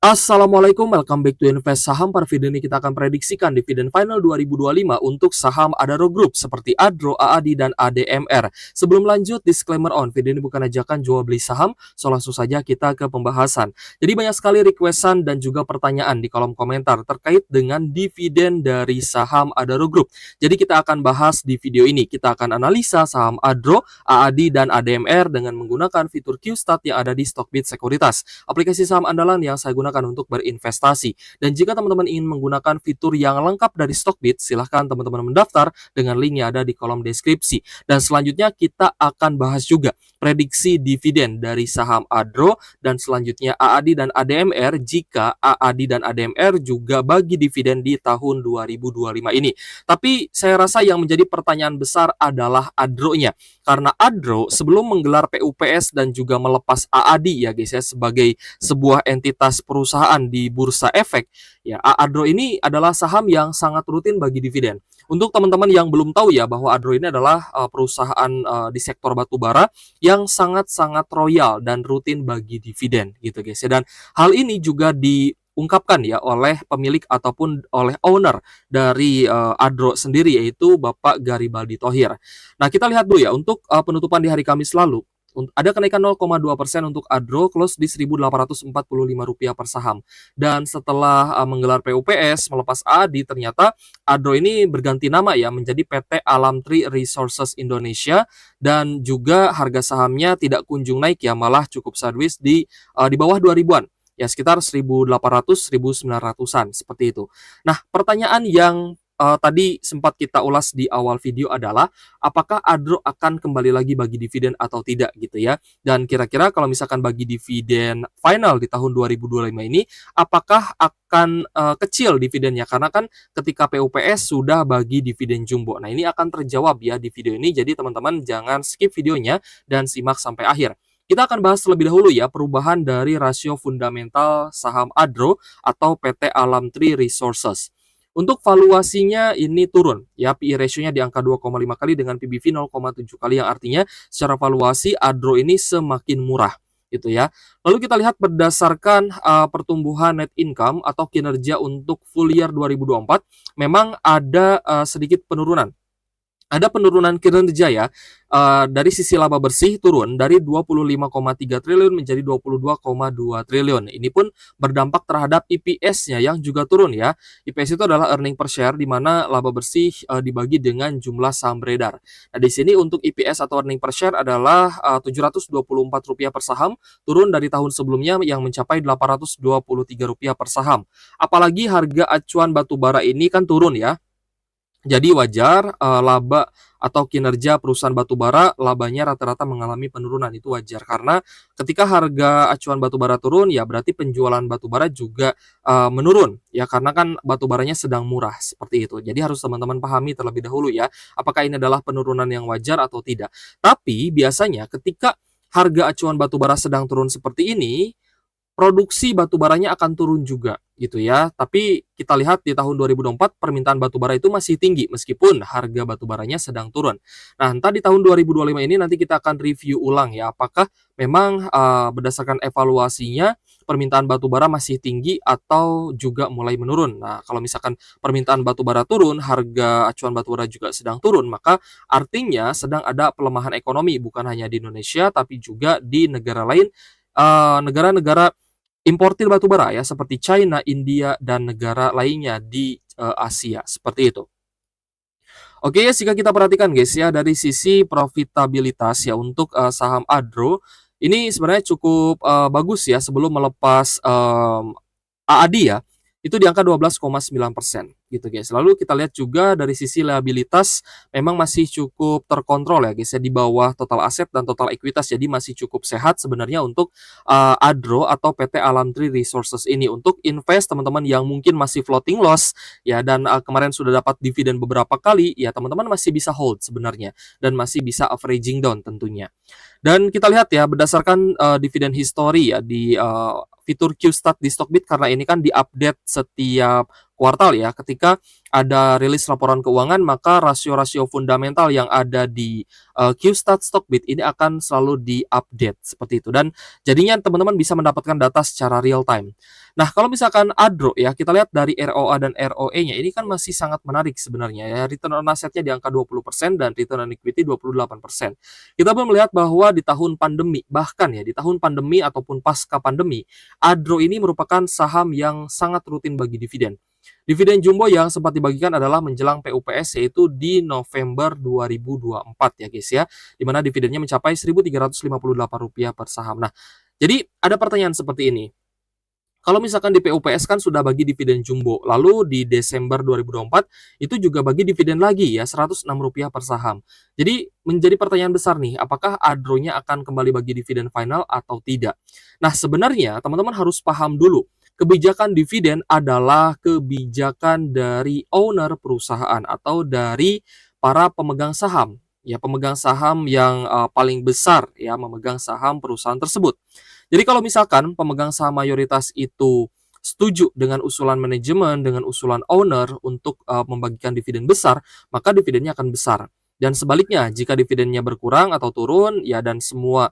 Assalamualaikum, welcome back to Invest Saham. Pada video ini kita akan prediksikan dividen final 2025 untuk saham Adaro Group seperti Adro, AADI, dan ADMR. Sebelum lanjut, disclaimer on, video ini bukan ajakan jual beli saham, so langsung saja kita ke pembahasan. Jadi banyak sekali requestan dan juga pertanyaan di kolom komentar terkait dengan dividen dari saham Adaro Group. Jadi kita akan bahas di video ini, kita akan analisa saham Adro, AADI, dan ADMR dengan menggunakan fitur QStat yang ada di Stockbit Sekuritas, aplikasi saham andalan yang saya gunakan untuk berinvestasi. Dan jika teman-teman ingin menggunakan fitur yang lengkap dari Stockbit, silahkan teman-teman mendaftar dengan link yang ada di kolom deskripsi. Dan selanjutnya kita akan bahas juga prediksi dividen dari saham Adro dan selanjutnya AADI dan ADMR jika AADI dan ADMR juga bagi dividen di tahun 2025 ini. Tapi saya rasa yang menjadi pertanyaan besar adalah Adro-nya. Karena Adro sebelum menggelar PUPS dan juga melepas AADI ya guys ya sebagai sebuah entitas perusahaan di Bursa Efek, ya Adro ini adalah saham yang sangat rutin bagi dividen. Untuk teman-teman yang belum tahu ya bahwa Adro ini adalah perusahaan di sektor batubara yang sangat-sangat royal dan rutin bagi dividen gitu guys ya. Dan hal ini juga diungkapkan ya oleh pemilik ataupun oleh owner dari Adro sendiri yaitu Bapak Garibaldi Thohir. Nah, kita lihat dulu ya untuk penutupan di hari Kamis lalu. Ada kenaikan 0,2% untuk Adro, close di Rp1.845 per saham. Dan setelah menggelar PUPS, melepas AADI, ternyata Adro ini berganti nama ya menjadi PT Alamtri Resources Indonesia, dan juga harga sahamnya tidak kunjung naik ya, malah cukup sideways di bawah 2000-an. Ya sekitar 1.800, 1.900-an seperti itu. Nah, pertanyaan yang tadi sempat kita ulas di awal video adalah apakah Adro akan kembali lagi bagi dividen atau tidak gitu ya. Dan kira-kira kalau misalkan bagi dividen final di tahun 2025 ini apakah akan kecil dividennya, karena kan ketika PUPS sudah bagi dividen jumbo. Nah, ini akan terjawab ya di video ini. Jadi teman-teman jangan skip videonya dan simak sampai akhir. Kita akan bahas terlebih dahulu ya perubahan dari rasio fundamental saham Adro atau PT Alamtri Resources. Untuk valuasinya ini turun ya, PE ratio-nya di angka 2,5 kali dengan PBV 0,7 kali, yang artinya secara valuasi Adro ini semakin murah gitu ya. Lalu kita lihat berdasarkan pertumbuhan net income atau kinerja untuk full year 2024 memang ada sedikit penurunan. Ada penurunan kinerja ya, dari sisi laba bersih turun dari 25,3 triliun menjadi 22,2 triliun. Ini pun berdampak terhadap EPS-nya yang juga turun ya. EPS itu adalah earning per share di mana laba bersih dibagi dengan jumlah saham beredar. Nah, di sini untuk EPS atau earning per share adalah Rp724 per saham, turun dari tahun sebelumnya yang mencapai Rp823 per saham. Apalagi harga acuan batubara ini kan turun ya. Jadi wajar laba atau kinerja perusahaan batubara labanya rata-rata mengalami penurunan, itu wajar karena ketika harga acuan batubara turun ya berarti penjualan batubara juga menurun ya, karena kan batubaranya sedang murah seperti itu. Jadi harus teman-teman pahami terlebih dahulu ya apakah ini adalah penurunan yang wajar atau tidak. Tapi biasanya ketika harga acuan batubara sedang turun seperti ini, produksi batubaranya akan turun juga gitu ya. Tapi kita lihat di tahun 2024 permintaan batubara itu masih tinggi meskipun harga batubaranya sedang turun. Nah, entah di tahun 2025 ini nanti kita akan review ulang ya apakah memang berdasarkan evaluasinya permintaan batubara masih tinggi atau juga mulai menurun. Nah, kalau misalkan permintaan batubara turun, harga acuan batubara juga sedang turun, maka artinya sedang ada pelemahan ekonomi bukan hanya di Indonesia tapi juga di negara lain, negara-negara importir batubara ya seperti China, India, dan negara lainnya di Asia seperti itu. Oke, jika kita perhatikan guys ya dari sisi profitabilitas ya untuk saham Adro ini sebenarnya cukup bagus ya sebelum melepas AADI ya. Itu di angka 12,9% gitu guys. Lalu kita lihat juga dari sisi liabilitas memang masih cukup terkontrol ya guys ya, di bawah total aset dan total ekuitas. Jadi masih cukup sehat sebenarnya untuk Adro atau PT Alamtri Resources ini. Untuk invest teman-teman yang mungkin masih floating loss ya dan kemarin sudah dapat dividen beberapa kali ya, teman-teman masih bisa hold sebenarnya dan masih bisa averaging down tentunya. Dan kita lihat ya berdasarkan dividen history ya di fitur QStat di Stockbit, karena ini kan diupdate setiap kuartal ya. Ketika ada rilis laporan keuangan, maka rasio-rasio fundamental yang ada di QStat Stockbit ini akan selalu diupdate seperti itu, dan jadinya teman-teman bisa mendapatkan data secara real time. Nah, kalau misalkan Adro ya, kita lihat dari ROA dan ROE-nya ini kan masih sangat menarik sebenarnya ya. Return on asset-nya di angka 20% dan return on equity 28%. Kita belum melihat bahwa di tahun pandemi, bahkan ya di tahun pandemi ataupun pasca pandemi, Adro ini merupakan saham yang sangat rutin bagi dividen. Dividen jumbo yang sempat dibagikan adalah menjelang PUPS, yaitu di November 2024 ya guys ya, di mana dividennya mencapai Rp1.358 per saham. Nah, jadi ada pertanyaan seperti ini. Kalau misalkan di PUPS kan sudah bagi dividen jumbo, lalu di Desember 2024 itu juga bagi dividen lagi ya, Rp106 per saham. Jadi menjadi pertanyaan besar nih, apakah Adro-nya akan kembali bagi dividen final atau tidak? Nah, sebenarnya teman-teman harus paham dulu, kebijakan dividen adalah kebijakan dari owner perusahaan atau dari para pemegang saham. Ya, pemegang saham yang paling besar ya, memegang saham perusahaan tersebut. Jadi kalau misalkan pemegang saham mayoritas itu setuju dengan usulan manajemen, dengan usulan owner untuk membagikan dividen besar, maka dividennya akan besar. Dan sebaliknya, jika dividennya berkurang atau turun, ya dan semua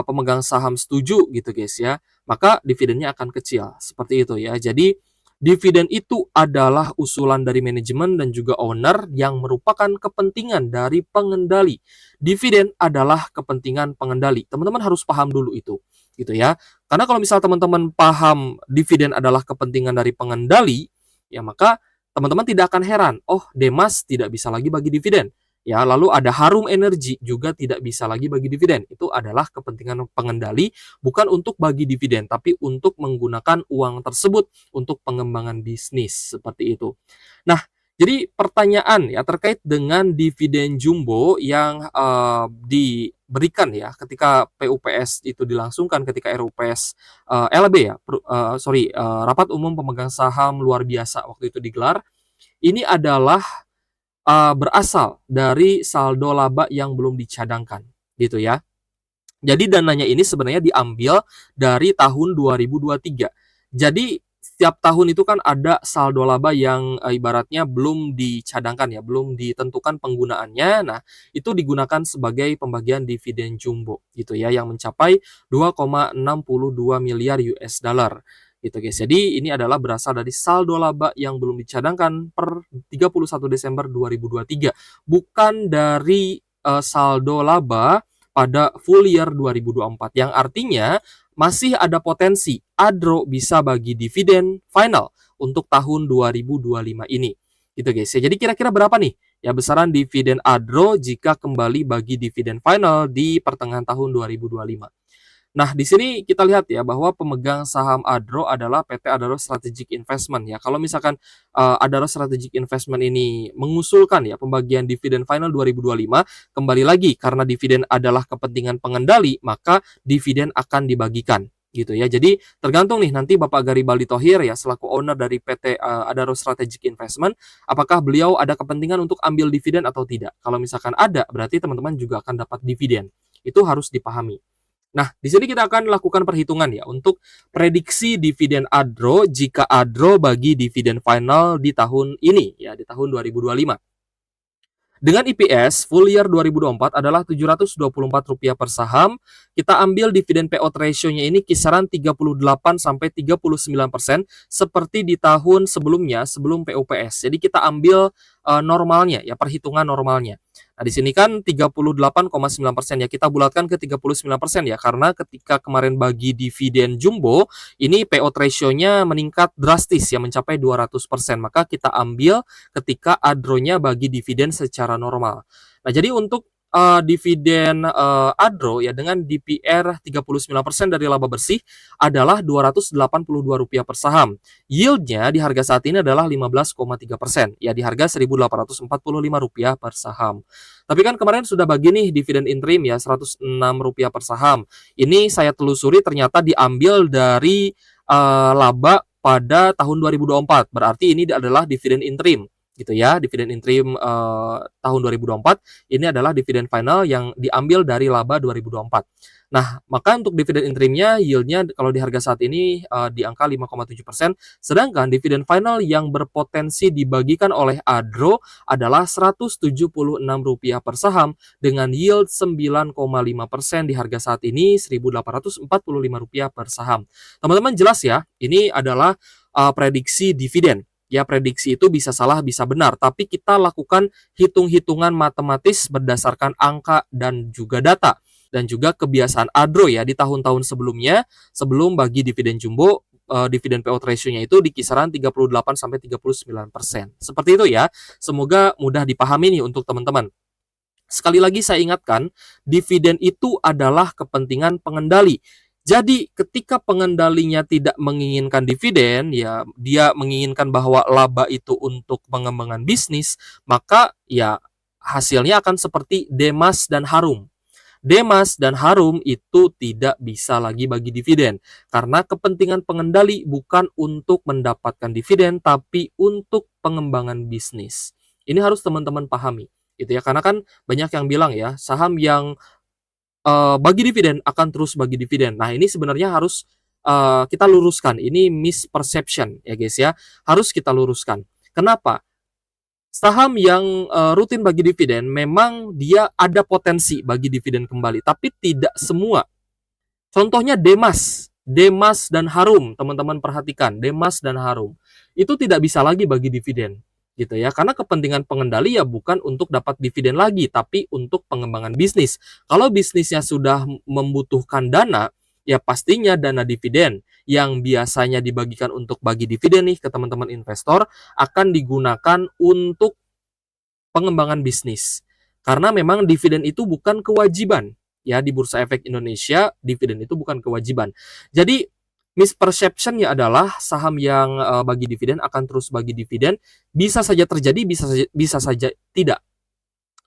pemegang saham setuju gitu guys ya, maka dividennya akan kecil. Seperti itu ya. Jadi dividen itu adalah usulan dari manajemen dan juga owner yang merupakan kepentingan dari pengendali. Dividen adalah kepentingan pengendali. Teman-teman harus paham dulu itu gitu ya. Karena kalau misal teman-teman paham dividen adalah kepentingan dari pengendali, ya maka teman-teman tidak akan heran, oh Demas tidak bisa lagi bagi dividen. Ya, lalu ada Harum Energi juga tidak bisa lagi bagi dividen. Itu adalah kepentingan pengendali, bukan untuk bagi dividen, tapi untuk menggunakan uang tersebut untuk pengembangan bisnis seperti itu. Nah, jadi pertanyaan ya terkait dengan dividen jumbo yang diberikan ya ketika PUPS itu dilangsungkan, ketika RUPS LB ya, rapat umum pemegang saham luar biasa waktu itu digelar. Ini adalah berasal dari saldo laba yang belum dicadangkan, gitu ya. Jadi dananya ini sebenarnya diambil dari tahun 2023. Jadi setiap tahun itu kan ada saldo laba yang ibaratnya belum dicadangkan ya, belum ditentukan penggunaannya. Nah, itu digunakan sebagai pembagian dividen jumbo gitu ya, yang mencapai 2,62 miliar US dollar gitu guys. Jadi ini adalah berasal dari saldo laba yang belum dicadangkan per 31 Desember 2023, bukan dari saldo laba pada full year 2024, yang artinya masih ada potensi Adro bisa bagi dividen final untuk tahun 2025 ini. Gitu guys ya. Jadi kira-kira berapa nih ya besaran dividen Adro jika kembali bagi dividen final di pertengahan tahun 2025? Nah, di sini kita lihat ya bahwa pemegang saham Adro adalah PT Adaro Strategic Investment ya. Kalau misalkan Adaro Strategic Investment ini mengusulkan ya pembagian dividen final 2025, kembali lagi karena dividen adalah kepentingan pengendali, maka dividen akan dibagikan gitu ya. Jadi tergantung nih nanti Bapak Garibaldi Thohir ya selaku owner dari PT Adaro Strategic Investment, apakah beliau ada kepentingan untuk ambil dividen atau tidak. Kalau misalkan ada, berarti teman-teman juga akan dapat dividen. Itu harus dipahami. Nah, di sini kita akan lakukan perhitungan ya untuk prediksi dividen Adro jika Adro bagi dividen final di tahun ini ya, di tahun 2025. Dengan EPS full year 2024 adalah Rp724 per saham, kita ambil dividen payout ratio-nya ini kisaran 38-39% seperti di tahun sebelumnya, sebelum PUPS. Jadi kita ambil normalnya ya, perhitungan normalnya. Nah, di sini kan 38,9% ya, kita bulatkan ke 39% ya, karena ketika kemarin bagi dividen jumbo, ini payout ratio-nya meningkat drastis ya, mencapai 200%. Maka kita ambil ketika Adro-nya bagi dividen secara normal. Nah, jadi untuk dividen Adro ya dengan DPR 39% dari laba bersih adalah Rp282 per saham. Yield-nya di harga saat ini adalah 15,3%, ya di harga Rp1.845 per saham. Tapi kan kemarin sudah bagi nih dividen interim ya Rp106 per saham. Ini saya telusuri ternyata diambil dari laba pada tahun 2024. Berarti ini adalah dividen interim. gitu ya. Dividen interim tahun 2024 ini adalah dividen final yang diambil dari laba 2024. Nah, maka untuk dividen interimnya yieldnya kalau di harga saat ini di angka 5,7%, sedangkan dividen final yang berpotensi dibagikan oleh Adro adalah Rp176 per saham dengan yield 9,5% di harga saat ini Rp1.845 per saham. Teman-teman jelas ya, ini adalah prediksi dividen. Ya, prediksi itu bisa salah, bisa benar, tapi kita lakukan hitung-hitungan matematis berdasarkan angka dan juga data. Dan juga kebiasaan Adro ya di tahun-tahun sebelumnya, sebelum bagi dividen jumbo, dividen payout ratio-nya itu di kisaran 38-39%. Seperti itu ya. Semoga mudah dipahami nih untuk teman-teman. Sekali lagi saya ingatkan, dividen itu adalah kepentingan pengendali. Jadi ketika pengendalinya tidak menginginkan dividen, ya dia menginginkan bahwa laba itu untuk pengembangan bisnis, maka ya hasilnya akan seperti Demas dan Harum. Demas dan Harum itu tidak bisa lagi bagi dividen karena kepentingan pengendali bukan untuk mendapatkan dividen tapi untuk pengembangan bisnis. Ini harus teman-teman pahami, gitu ya. Karena kan banyak yang bilang ya, saham yang bagi dividen akan terus bagi dividen. Nah, ini sebenarnya harus kita luruskan. Ini misperception ya, guys ya. Harus kita luruskan. Kenapa? Saham yang rutin bagi dividen memang dia ada potensi bagi dividen kembali, tapi tidak semua. Contohnya Demas, Demas dan Harum, teman-teman perhatikan, Demas dan Harum. Itu tidak bisa lagi bagi dividen, gitu ya. Karena kepentingan pengendali ya bukan untuk dapat dividen lagi, tapi untuk pengembangan bisnis. Kalau bisnisnya sudah membutuhkan dana, ya pastinya dana dividen yang biasanya dibagikan untuk bagi dividen nih ke teman-teman investor akan digunakan untuk pengembangan bisnis. Karena memang dividen itu bukan kewajiban. Ya, di Bursa Efek Indonesia, dividen itu bukan kewajiban. Jadi, misperception-nya adalah saham yang bagi dividen akan terus bagi dividen. Bisa saja terjadi, bisa saja tidak.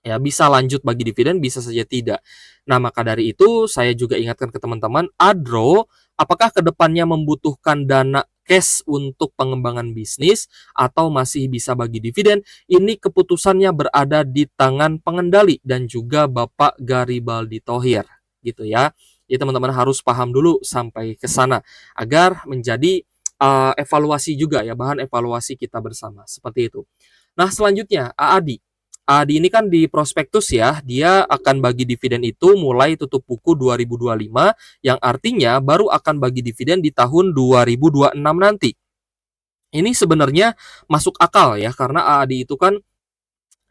Ya, bisa lanjut bagi dividen, bisa saja tidak. Nah, maka dari itu saya juga ingatkan ke teman-teman, Adro, apakah kedepannya membutuhkan dana cash untuk pengembangan bisnis atau masih bisa bagi dividen? Ini keputusannya berada di tangan pengendali dan juga Bapak Garibaldi Thohir, gitu ya. Jadi teman-teman harus paham dulu sampai ke sana agar menjadi evaluasi juga ya, bahan evaluasi kita bersama. Seperti itu. Nah, selanjutnya AADI. ADI ini kan di prospektus ya, dia akan bagi dividen itu mulai tutup buku 2025, yang artinya baru akan bagi dividen di tahun 2026 nanti. Ini sebenarnya masuk akal ya, karena ADI itu kan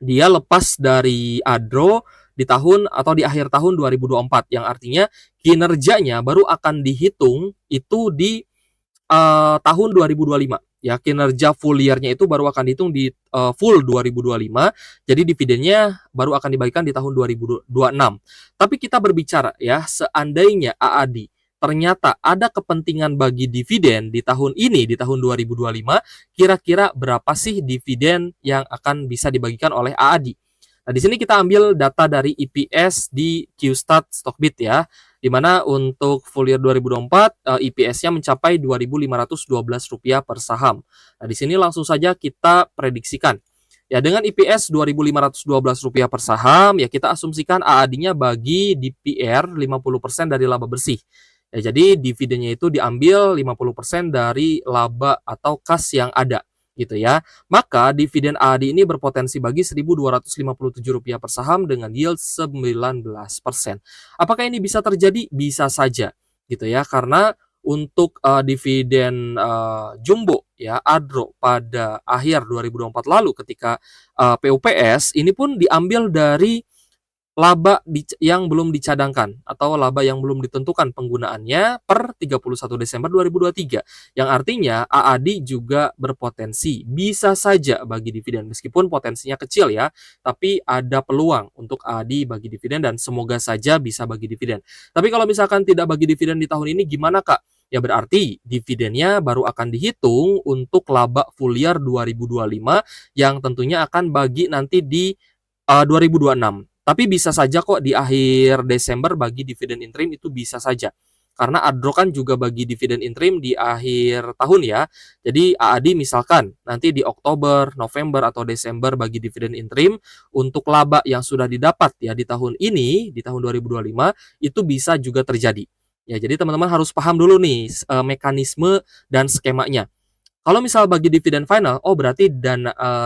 dia lepas dari Adro di tahun atau di akhir tahun 2024, yang artinya kinerjanya baru akan dihitung itu di tahun 2025. Ya, kinerja full year-nya itu baru akan dihitung di full 2025. Jadi dividennya baru akan dibagikan di tahun 2026. Tapi kita berbicara ya, seandainya AADI ternyata ada kepentingan bagi dividen di tahun ini, di tahun 2025, kira-kira berapa sih dividen yang akan bisa dibagikan oleh AADI? Nah, di sini kita ambil data dari EPS di Qstat Stockbit ya, di mana untuk full year 2024 EPS-nya mencapai Rp2.512 per saham. Nah, di sini langsung saja kita prediksikan. Ya, dengan EPS Rp2.512 per saham, ya kita asumsikan AAD-nya bagi DPR 50% dari laba bersih. Ya, jadi dividennya itu diambil 50% dari laba atau kas yang ada, gitu ya. Maka dividen AAD ini berpotensi bagi Rp1.257 per saham dengan yield 19%. Apakah ini bisa terjadi? Bisa saja, gitu ya. Karena untuk dividen jumbo ya Adro pada akhir 2024 lalu ketika PUPS ini pun diambil dari laba yang belum dicadangkan atau laba yang belum ditentukan penggunaannya per 31 Desember 2023, yang artinya AAD juga berpotensi bisa saja bagi dividen meskipun potensinya kecil ya, tapi ada peluang untuk AAD bagi dividen dan semoga saja bisa bagi dividen. Tapi kalau misalkan tidak bagi dividen di tahun ini gimana Kak? Ya berarti dividennya baru akan dihitung untuk laba full year 2025 yang tentunya akan bagi nanti di 2026. Tapi bisa saja kok di akhir Desember bagi dividen interim itu bisa saja. karena Adro kan juga bagi dividen interim di akhir tahun ya. Jadi AAD misalkan nanti di Oktober, November atau Desember bagi dividen interim untuk laba yang sudah didapat ya di tahun ini, di tahun 2025 itu bisa juga terjadi. Ya, jadi teman-teman harus paham dulu nih mekanisme dan skemanya. Kalau misal bagi dividen final, oh berarti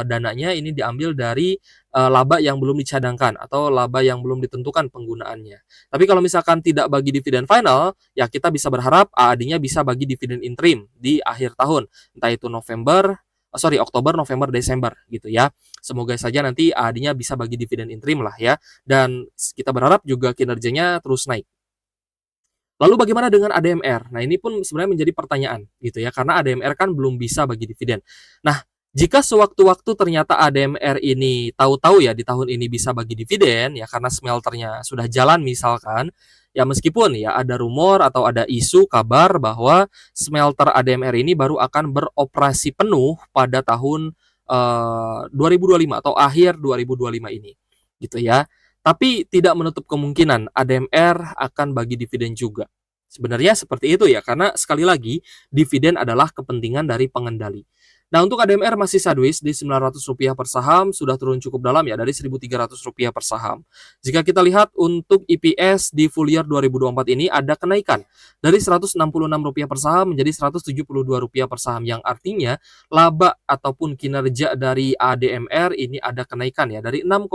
dananya ini diambil dari laba yang belum dicadangkan atau laba yang belum ditentukan penggunaannya. Tapi kalau misalkan tidak bagi dividen final, ya kita bisa berharap AAD-nya bisa bagi dividen interim di akhir tahun, entah itu Oktober, November, Desember gitu ya. Semoga saja nanti AAD-nya bisa bagi dividen interim lah ya. Dan kita berharap juga kinerjanya terus naik. Lalu bagaimana dengan ADMR? Nah, ini pun sebenarnya menjadi pertanyaan gitu ya, karena ADMR kan belum bisa bagi dividen. Nah, jika sewaktu-waktu ternyata ADMR ini tahu-tahu ya di tahun ini bisa bagi dividen ya karena smelternya sudah jalan misalkan, ya meskipun ya ada rumor atau ada isu kabar bahwa smelter ADMR ini baru akan beroperasi penuh pada tahun 2025 atau akhir 2025 ini gitu ya. Tapi tidak menutup kemungkinan ADMR akan bagi dividen juga. Sebenarnya seperti itu ya, karena sekali lagi dividen adalah kepentingan dari pengendali. Nah, untuk ADMR masih sideways di Rp900 per saham, sudah turun cukup dalam ya, dari Rp1.300 per saham. Jika kita lihat untuk EPS di full year 2024 ini ada kenaikan dari Rp166 per saham menjadi Rp172 per saham, yang artinya laba ataupun kinerja dari ADMR ini ada kenaikan ya, dari 6,8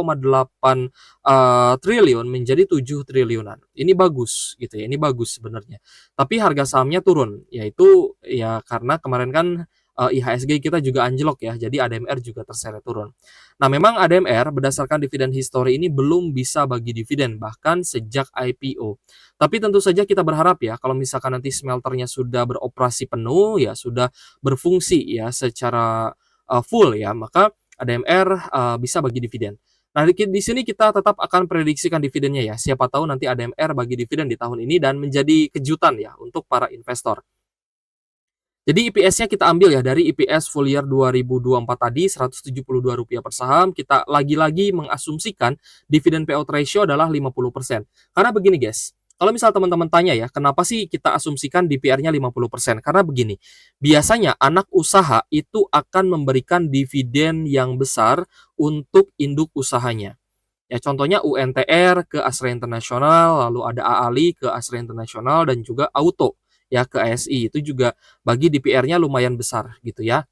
triliun menjadi 7 triliunan. Ini bagus gitu ya, ini bagus sebenarnya. Tapi harga sahamnya turun, yaitu ya karena kemarin kan IHSG kita juga anjlok ya, jadi ADMR juga terseret turun. Nah, memang ADMR berdasarkan dividen history ini belum bisa bagi dividen bahkan sejak IPO. Tapi tentu saja kita berharap ya kalau misalkan nanti smelternya sudah beroperasi penuh ya, sudah berfungsi ya secara full ya, maka ADMR bisa bagi dividen. Nah, di sini kita tetap akan prediksikan dividennya ya. Siapa tahu nanti ADMR bagi dividen di tahun ini dan menjadi kejutan ya untuk para investor. Jadi EPS-nya kita ambil ya dari EPS full year 2024 tadi Rp172 per saham. Kita lagi-lagi mengasumsikan dividen payout ratio adalah 50%. Karena begini guys, kalau misal teman-teman tanya ya, kenapa sih kita asumsikan DPR-nya 50%? Karena begini, biasanya anak usaha itu akan memberikan dividen yang besar untuk induk usahanya. Ya contohnya UNTR ke Astra International, lalu ada AALI ke Astra International dan juga Auto ya ke ASI. Itu juga bagi DPR-nya lumayan besar gitu ya.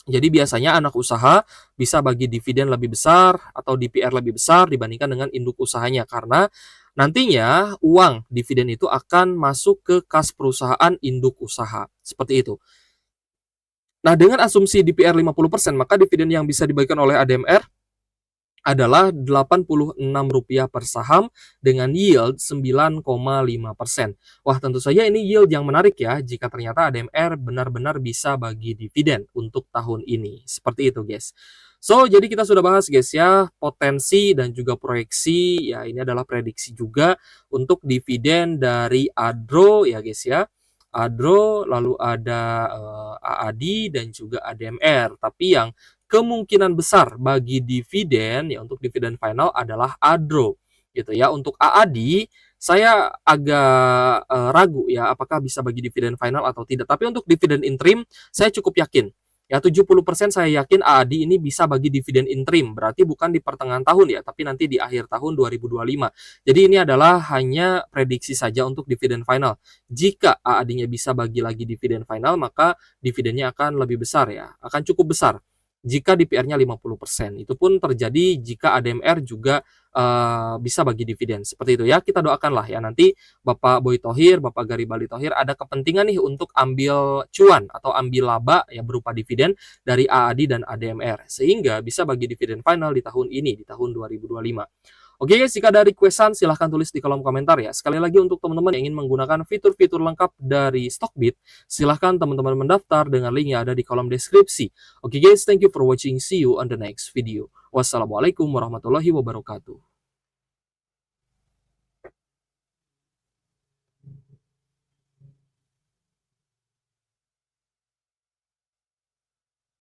Jadi biasanya anak usaha bisa bagi dividen lebih besar atau DPR lebih besar dibandingkan dengan induk usahanya karena nantinya uang dividen itu akan masuk ke kas perusahaan induk usaha. Seperti itu. Nah, dengan asumsi DPR 50%, maka dividen yang bisa dibagikan oleh ADMR adalah Rp86 per saham dengan yield 9,5%. Wah, tentu saja ini yield yang menarik ya jika ternyata ADMR benar-benar bisa bagi dividen untuk tahun ini. Seperti itu, guys. So, jadi kita sudah bahas guys ya, potensi dan juga proyeksi. Ya, ini adalah prediksi juga untuk dividen dari Adro ya guys ya. Adro, lalu ada AAD dan juga ADMR. Tapi yang kemungkinan besar bagi dividen ya untuk dividen final adalah Adro gitu ya. Untuk AAD saya agak ragu ya apakah bisa bagi dividen final atau tidak. Tapi untuk dividen interim saya cukup yakin. Ya 70% saya yakin AAD ini bisa bagi dividen interim. Berarti bukan di pertengahan tahun ya, tapi nanti di akhir tahun 2025. Jadi ini adalah hanya prediksi saja untuk dividen final. Jika AAD-nya bisa bagi lagi dividen final, maka dividennya akan lebih besar ya, akan cukup besar jika DPR-nya 50%. Itu pun terjadi jika ADMR juga bisa bagi dividen. Seperti itu ya, kita doakanlah ya nanti Bapak Boy Thohir, Bapak Garibaldि Thohir ada kepentingan nih untuk ambil cuan atau ambil laba ya berupa dividen dari AAD dan ADMR sehingga bisa bagi dividen final di tahun ini, di tahun 2025. Oke guys, jika ada requestan silahkan tulis di kolom komentar ya. Sekali lagi untuk teman-teman yang ingin menggunakan fitur-fitur lengkap dari Stockbit, silahkan teman-teman mendaftar dengan link yang ada di kolom deskripsi. Oke guys, thank you for watching. See you on the next video. Wassalamualaikum warahmatullahi wabarakatuh.